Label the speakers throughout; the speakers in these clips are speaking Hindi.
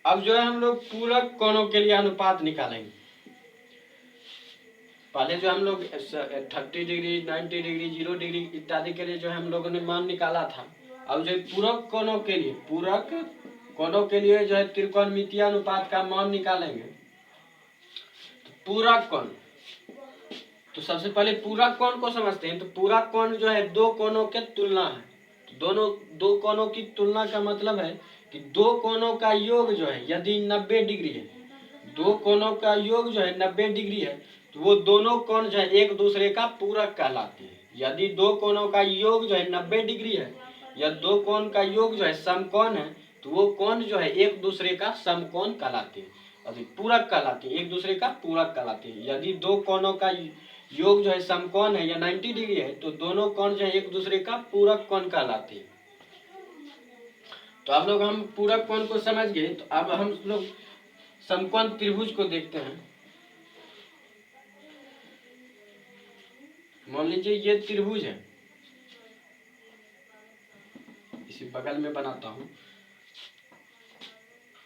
Speaker 1: अब जो है हम लोग पूरक कोणों के लिए अनुपात निकालेंगे। पहले जो हम लोग 30 डिग्री, 90 डिग्री, 0 डिग्री इत्यादि के लिए जो हम लोगों ने मान निकाला था। अब जो पूरक कोणों के लिए, पूरक कोणों के लिए जो है त्रिकोणमितीय अनुपात का मान निकालेंगे। तो पूरक कोण, तो सबसे पहले पूरक कोण को समझते हैं। तो पूरक कोण जो है दो कोणों के तुलना है। तो दोनों दो कोणों की तुलना का मतलब है कि दो कोणों का योग जो है यदि 90 डिग्री है, दो कोणों का योग जो है 90 डिग्री है, तो वो दोनों कोण जो है एक दूसरे का पूरक कहलाते हैं। यदि दो कोणों का योग जो है 90 डिग्री है या दो कोण का योग जो है समकोण है, तो वो कोण जो है एक दूसरे का समकोण कहलाते हैं, अभी पूरक कहलाते हैं, एक दूसरे का पूरक कहलाते हैं। यदि दो कोणों का योग जो है समकोण है या 90 डिग्री है, तो दोनों कोण जो है एक दूसरे का पूरक कोण कहलाते हैं। तो अब लोग हम पूरक कोण को समझ गए। तो अब हम लोग समकोण त्रिभुज को देखते हैं। मान लीजिए ये त्रिभुज है, इसी बगल में बनाता हूं।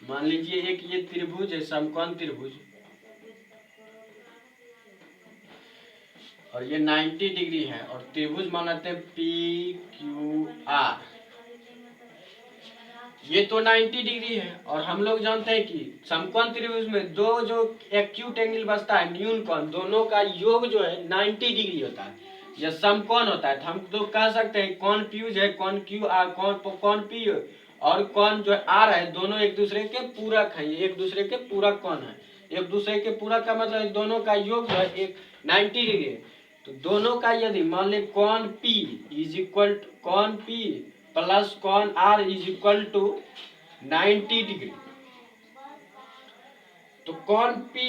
Speaker 1: मान लीजिए एक ये त्रिभुज है, समकोण त्रिभुज, और ये 90 डिग्री है, और त्रिभुज मान लेते हैं पी क्यू आर। ये तो 90 डिग्री है, और हम लोग जानते हैं कि समकोण त्रिभुज में दो जो एक्यूट एंगल बचता है, न्यून कोण, दोनों का योग जो है 90 डिग्री होता है, यह समकोण होता है। तो हम तो कह सकते हैं कोण पी जो है, कोण क्यू आर, कोण पी और कोण जो आर है, दोनों एक दूसरे के पूरक है, ये एक दूसरे के पूरक कोण है। एक दूसरे के पूरक का मतलब दोनों का योग जो है एक 90 डिग्री है। तो दोनों का यदि मान ले कोण पी इज इक्वल टू कोण पी प्लस कोण R is equal to 90 degree, तो कोण पी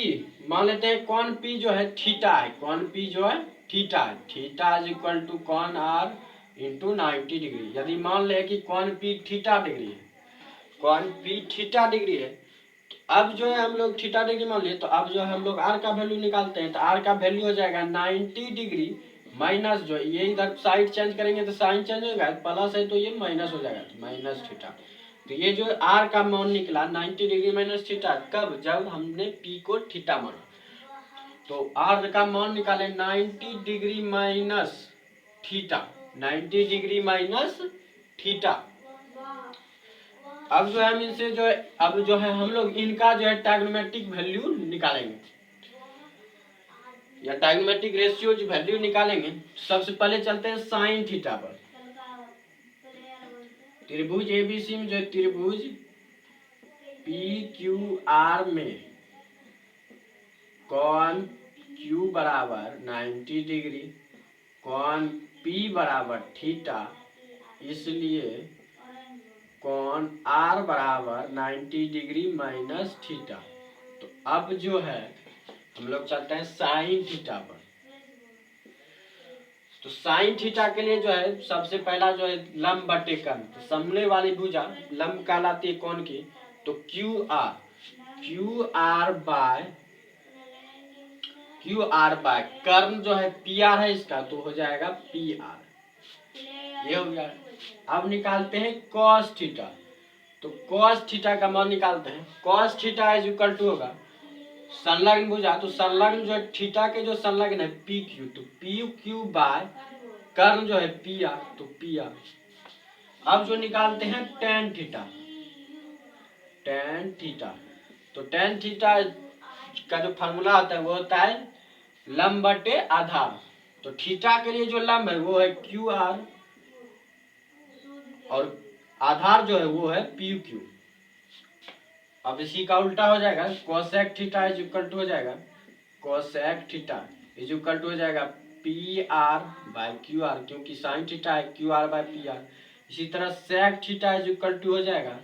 Speaker 1: मान लेते हैं, कोण पी जो है थीटा है, कोण पी जो है थीटा है, थीटा इज इक्वल टू कोण आर इंटू 90 डिग्री। यदि मान ले कि कोण पी थीटा डिग्री है, कोण पी थीटा डिग्री है, तो अब जो है हम लोग थीटा डिग्री मान लिए, तो अब जो है हम लोग आर का वैल्यू निकालते हैं। तो आर का वैल्यू हो जाएगा 90 डिग्री माइनस, जो ये इधर साइड चेंज करेंगे तो साइन चेंज होगा, प्लस है तो ये माइनस हो जाएगा, तो माइनस थीटा। तो ये जो आर का मान निकला 90 डिग्री माइनस थीटा, कब? जब हमने पी को थीटा माना। तो आर का मान निकाले 90 degree minus theta, 90 degree minus theta. अब जो है हम इनसे जो है, अब जो है हम लोग इनका जो है ट्रायगोनोमेट्रिक वैल्यू निकालेंगे या ट्रायगोनोमेट्रिक रेशियो जो वैल्यू निकालेंगे। सबसे पहले चलते हैं साइन थीटा पर। त्रिभुज एबीसी में जो त्रिभुज पी क्यू आर में कोण क्यू बराबर 90 डिग्री, कोण पी बराबर थीटा, इसलिए कोण आर बराबर 90 डिग्री माइनस थीटा। तो अब जो है हम लोग चलते हैं साइन थीटा पर। तो साइन थीटा के लिए जो है सबसे पहला जो है लंब बटे कर्ण, तो सामने वाली भुजा लंब कहलाती है कोण की। तो क्यू आर बाय कर्ण जो है पी आर है इसका, तो हो जाएगा पी आर, ये हो गया। अब निकालते हैं कॉस थीटा। तो कॉस थीटा का मान निकालते हैं। Cos theta is equal to होगा संलग्न भुजा, तो संलग्न जो है थीटा के जो संलग्न है पी क्यू, तो पी क्यू बाय कर्ण जो है पी आर, तो पी आर। अब जो निकालते हैं टेन थीटा, टेन थीटा, तो टेन थीटा का जो फार्मूला होता है वो होता है लंब बटे आधार। तो थीटा के लिए जो लंब है वो है क्यू आर, और आधार जो है वो है पी क्यू। अब इसी का उल्टा हो जाएगा, cosec theta is equal to हो जाएगा, cosec theta is equal to हो जाएगा P R by Q R, क्योंकि साइन थीटा है Q R by P R. इसी तरह sec theta is equal to हो जाएगा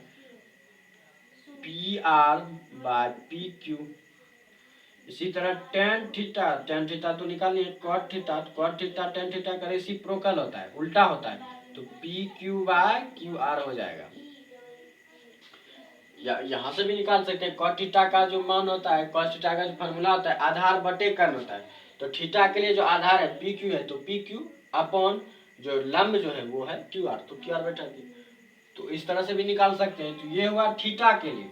Speaker 1: P R by P Q. इसी तरह टेन थीटा तो निकालिए, कॉट थीटा टेन थीटा का रेसिप्रोकल होता है, उल्टा होता है, तो P Q by Q R हो जाएगा। या यहाँ से भी निकाल सकते हैं, कॉट थीटा का जो मान होता है, कॉस थीटा का जो फॉर्मूला होता है आधार बटे कर्ण होता है। तो थीटा के लिए जो आधार है पी क्यू है, तो पी क्यू अपॉन जो लंब जो है वो है क्यू आर, तो क्यू आर बैठा दिए। तो इस तरह से भी निकाल सकते हैं। तो ये हुआ थीटा के लिए।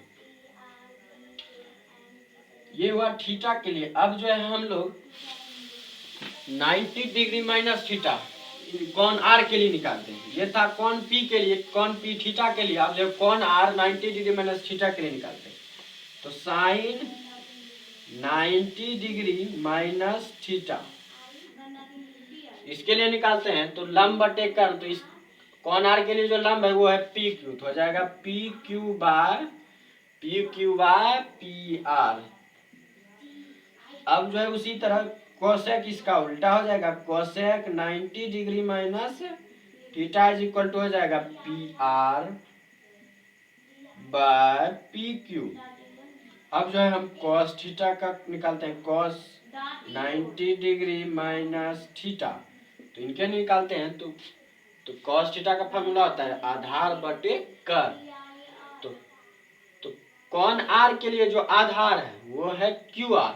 Speaker 1: ये हुआ थीटा के लिए। अब जो है हम लोग 90 डिग्री माइनस थीटा कौन आर के लिए निकालते हैं। ये था कौन पी के लिए, कौन पी थीटा के लिए। अब जब कौन आर 90 डिग्री माइनस थीटा के लिए निकालते हैं तो साइन 90 डिग्री माइनस थीटा इसके लिए निकालते हैं तो लंब बटे कर्ण। तो इस कौन आर के लिए जो लंब है वो है पी क्यू, तो हो जाएगा P Q bye P are. अब जो है उसी तरह कोसेक इसका उल्टा हो जाएगा, cosec 90 degree minus theta is equal to हो जाएगा P R by P Q. अब जो है हम कॉस थीटा का निकालते हैं, कॉस 90 डिग्री माइनस थीटा, तो इनके निकालते हैं तो कॉस थीटा का फॉर्मूला होता है आधार बटे कर्ण। तो कौन आर के लिए जो आधार है वो है क्यू आर।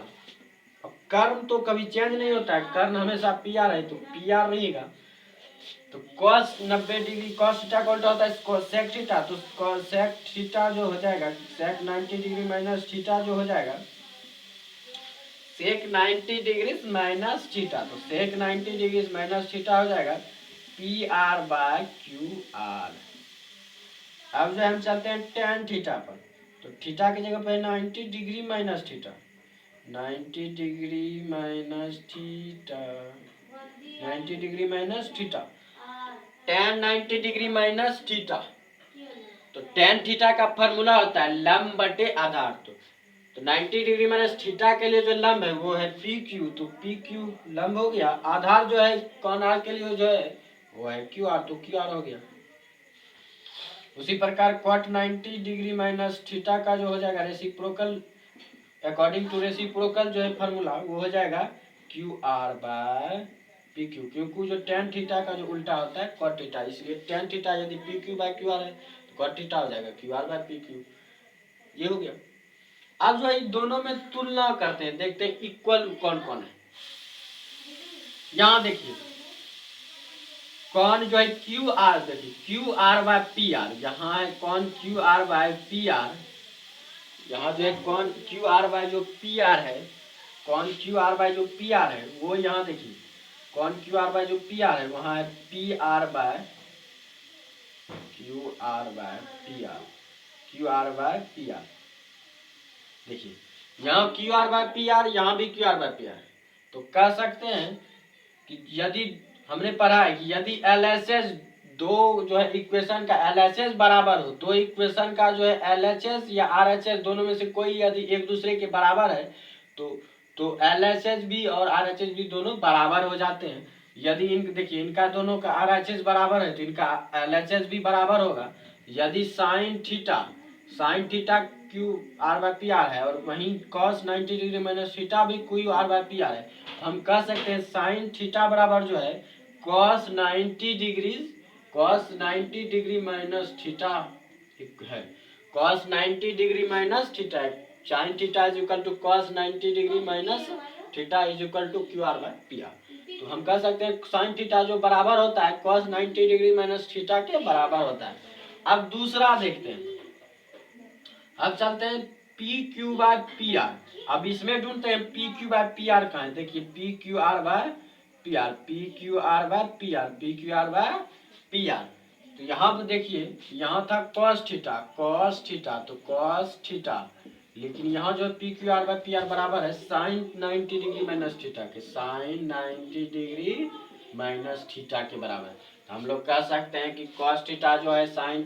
Speaker 1: अब कर्ण तो कभी चेंज नहीं होता है, कर्ण हमेशा पी आर है तो पी आर रहेगा। तो cos 90 डिग्री cos थीटा का उल्टा होता है sec थीटा, तो sec थीटा जो हो जाएगा sec 90 डिग्री माइनस थीटा जो हो जाएगा sec 90 डिग्री माइनस थीटा, तो sec 90 डिग्री माइनस थीटा हो जाएगा P R by Q R. अब जो हम चलते हैं tan थीटा पर, तो थीटा की जगह पे 90 degree minus theta, 90 degree minus theta, 90 degree minus theta, tan 90 degree minus theta. तो tan थीटा का फॉर्मूला होता है लंब बटे आधार। तो 90 डिग्री माइनस थीटा के लिए जो लंब है वो है पी क्यू, तो पी क्यू लंब हो गया। आधार जो है कौन आर के लिए जो है वो है क्यू आर, तो क्यू आर हो गया। उसी प्रकार cot 90 डिग्री माइनस थीटा का जो हो जाएगा रेसिप्रोकल, अकॉर्डिंग टू रेसिप्रोकल जो है फॉर्मूला वो हो जाएगा Q R by P Q, क्योंकि जो tan थीटा का जो उल्टा होता है cot थीटा, इसलिए tan थीटा यदि P Q by Q R है तो cot थीटा हो जाएगा Q R by P Q. ये हो गया। अब जो है दोनों में तुलना करते हैं, देखते हैं इक्वल कौन कौन है। यहां देखिए कौन जो है क्यू आर, देखिए Q R by P R, यहाँ है कौन Q R by P R, यहाँ जो है कौन क्यू आर बाय जो पी आर है, कौन क्यू आर बाय जो पी आर है वो यहाँ देखिए कौन क्यू आर बाय जो पी आर है वहां है P R by Q R by P R, Q R by P R. देखिए यहाँ Q R by P R, यहाँ भी Q R by P R. तो कह सकते हैं कि यदि हमने पढ़ा है कि यदि एलएचएस दो जो है इक्वेशन का एलएचएस बराबर हो, दो इक्वेशन का जो है एलएचएस या आरएचएस दोनों में से कोई यदि एक दूसरे के बराबर है तो एलएचएस भी और आरएचएस भी दोनों बराबर हो जाते हैं। यदि देखिए इनका दोनों का आरएचएस बराबर है तो इनका एलएचएस भी बराबर होगा। यदि sine theta Q R by P R है और वहीं cos 90 डिग्री माइनस थीटा भी Q R by P R है, हम कह सकते हैं साइन थीटा बराबर जो है cos 90 डिग्री माइनस थीटा है, cos 90 डिग्री माइनस थीटा है। Sine theta is equal to cos 90 degree minus theta is equal to Q R by P R. तो हम कह सकते हैं साइन थीटा जो बराबर होता है cos 90 डिग्री माइनस थीटा के बराबर होता है। अब दूसरा देखते हैं, अब चलते हैं P Q bye P are. अब इसमें ढूंढते हैं P Q bye P are कहाँ है। देखिए P Q R by P are, P Q R by P are, P Q R by P R. तो यहाँ पर देखिए यहाँ था cos थीटा तो cos थीटा, लेकिन यहाँ जो P Q R by P are बराबर है साइन 90 डिग्री माइनस थीटा के, साइन 90 डिग्री माइनस थीटा के बराबर है। तो हम लोग कह सकते हैं कि cos थीटा जो है साइन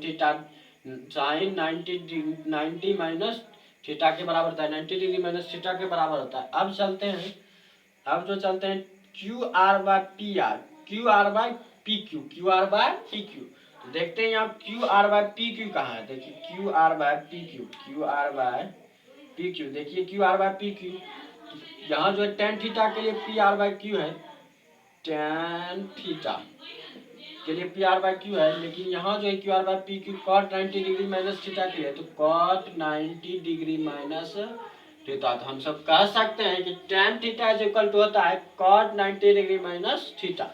Speaker 1: 90 माइनस थीटा के बराबर होता है, 90 डिग्री माइनस थीटा के बराबर होता है। अब चलते हैं Q R by P R, Q R by P Q, Q R by P Q. तो देखते हैं यहाँ Q R by P Q कहाँ है। देखिए Q R by P Q, Q R by P Q, देखिए Q R by P Q. यहाँ जो है tan थीटा के लिए पी आर बाय क्यू है, tan थीटा के लिए पी आर बाय क्यू है, लेकिन यहाँ जो है Q R by P Q cot 90 degree minus theta के लिए, तो cot 90 डिग्री माइनस थीटा। तो हम सब कह सकते हैं कि tan theta is equal to होता है cot 90 डिग्री माइनस थीटा।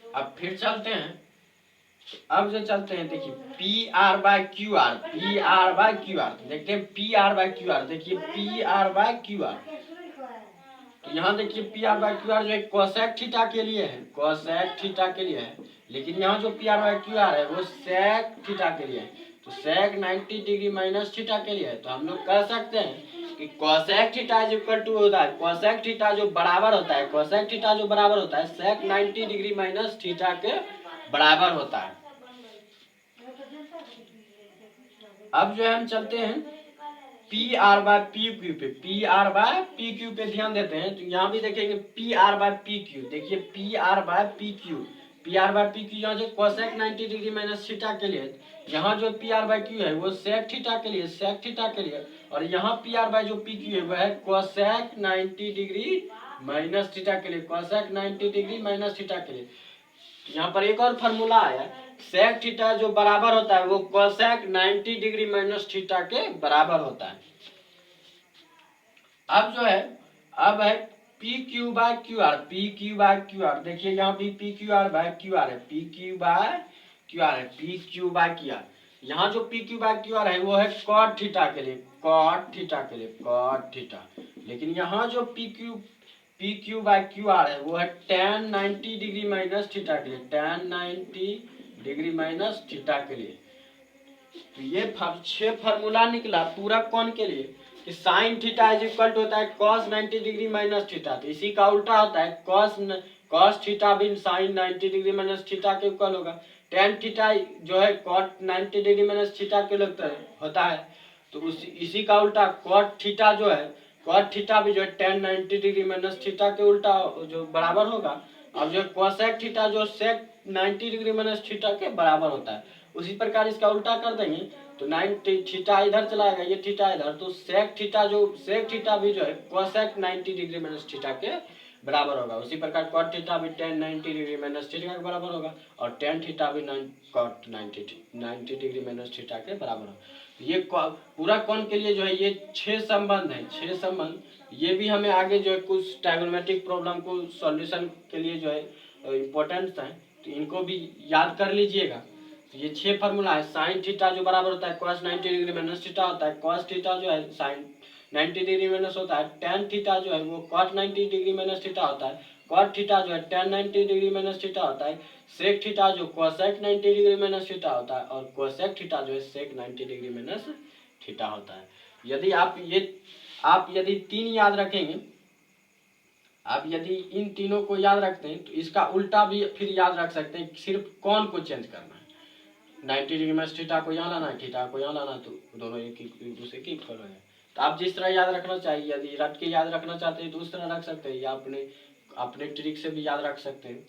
Speaker 1: अब फिर चलते हैं अब जो चलते हैं, देखिए P R by Q R, P R by Q R, देखते हैं P R by Q R. देखिए P R by Q R, तो यहाँ देखिए P R by Q R जो है कोसेक थीटा के लिए है, कोसेक थीटा के लिए है। लेकिन यहाँ जो P R by Q R है वो सेक थीटा के लिए है। तो सेक 90 डिग्री माइनस थीटा के लिए है। तो हम लोग कह सकते हैं कि cosec theta is equal to होता है, कोसेक थीटा जो बराबर होता है, कोसेक थीटा जो बराबर होता है सेक 90 डिग्री माइनस थीटा के बराबर होता है। अब जो है हम चलते हैं P R by P Q पे, P R by P Q पे ध्यान देते हैं। तो यहाँ भी देखेंगे P R by P Q, देखिए P R by P Q, P R by P Q यहाँ जो कोसेक 90 डिग्री माइनस थीटा के लिए, यहाँ जो पी आर बाय क्यू है वो सेक थीटा के लिए, सेक थीटा के लिए। और यहाँ पी आर बाय जो पी क्यू है वो है कोसेक 90 डिग्री माइनस थीटा के लिए, कोसेक 90 डिग्री माइनस थीटा के लिए। यहाँ पर एक और फार्मूला आया, सेक थीटा जो बराबर होता है वो कोसेक 90 डिग्री माइनस थीटा के बराबर होता है। अब जो है, अब है P Q by Q R, P Q by Q R. देखिए यहाँ भी P Q R by Q R है, P Q by Q R है, P Q by Q R. यहाँ जो P Q by Q R है वो है कॉट थीटा के लिए, कॉट थीटा के लिए, कॉट थीटा। लेकिन यहाँ जो P Q by Q R है वो है tan 90 डिग्री माइनस थीटा के लिए, tan 90 डिग्री माइनस थीटा के लिए। तो ये 6 फार्मूला निकला पूरा कौन के लिए कि sine theta is equal to होता है कॉस 90 डिग्री माइनस थीटा। तो इसी का उल्टा होता है कॉस थीटा भी साइन 90 डिग्री माइनस थीटा के इक्वल होगा। टेन थीटा जो है कॉट 90 डिग्री माइनस थीटा के होता है। तो इसी का उल्टा कॉट थीटा जो है, कॉट थीटा भी जो है tan 90 डिग्री माइनस थीटा के उल्टा जो बराबर होगा। अब जो कोसेक थीटा जो सेक 90 डिग्री माइनस थीटा के बराबर होता है, उसी प्रकार इसका उल्टा कर देंगे तो 90 थीटा इधर चला जाएगा, ये थीटा इधर, तो सेक थीटा भी जो है कोसेक 90 डिग्री माइनस थीटा के बराबर होगा। उसी प्रकार कॉट थीटा भी tan 90 डिग्री माइनस थीटा के बराबर होगा और tan थीटा भी कॉट 90 डिग्री माइनस थीटा के बराबर होगा। ये पूरा कौन के लिए जो है ये 6 संबंध है, 6 संबंध। ये भी हमें आगे जो है कुछ ट्रायगोनोमेट्रिक प्रॉब्लम को सॉल्यूशन के लिए जो है इम्पोर्टेंट है, तो इनको भी याद कर लीजिएगा। तो ये 6 फार्मूला है, साइन थीटा जो बराबर होता है cos 90 डिग्री माइनस थीटा होता है, cos थीटा जो है साइन 90 डिग्री माइनस होता है, tan थीटा जो है वो cot 90 डिग्री माइनस थीटा होता है, cot थीटा जो है tan 90 डिग्री माइनस थीटा होता है, sec थीटा जो cosec 90 डिग्री माइनस थीटा होता है और cosec थीटा जो है sec 90 डिग्री माइनस थीटा होता है। यदि आप यदि 3 याद रखेंगे, आप यदि इन तीनों को याद रखते हैं तो इसका उल्टा भी फिर याद रख सकते हैं, सिर्फ कौन को चेंज करना है। 90 डिग्री माइनस थीटा को यहाँ लाना है, थीटा को यहाँ लाना, तो दोनों एक दूसरे के इक्वल हो जाए। तो आप जिस तरह याद रखना चाहिए, यदि रट के याद रखना चाहते हैं तो उस तरह रख सकते हैं, या अपने ट्रिक से भी याद रख सकते हैं।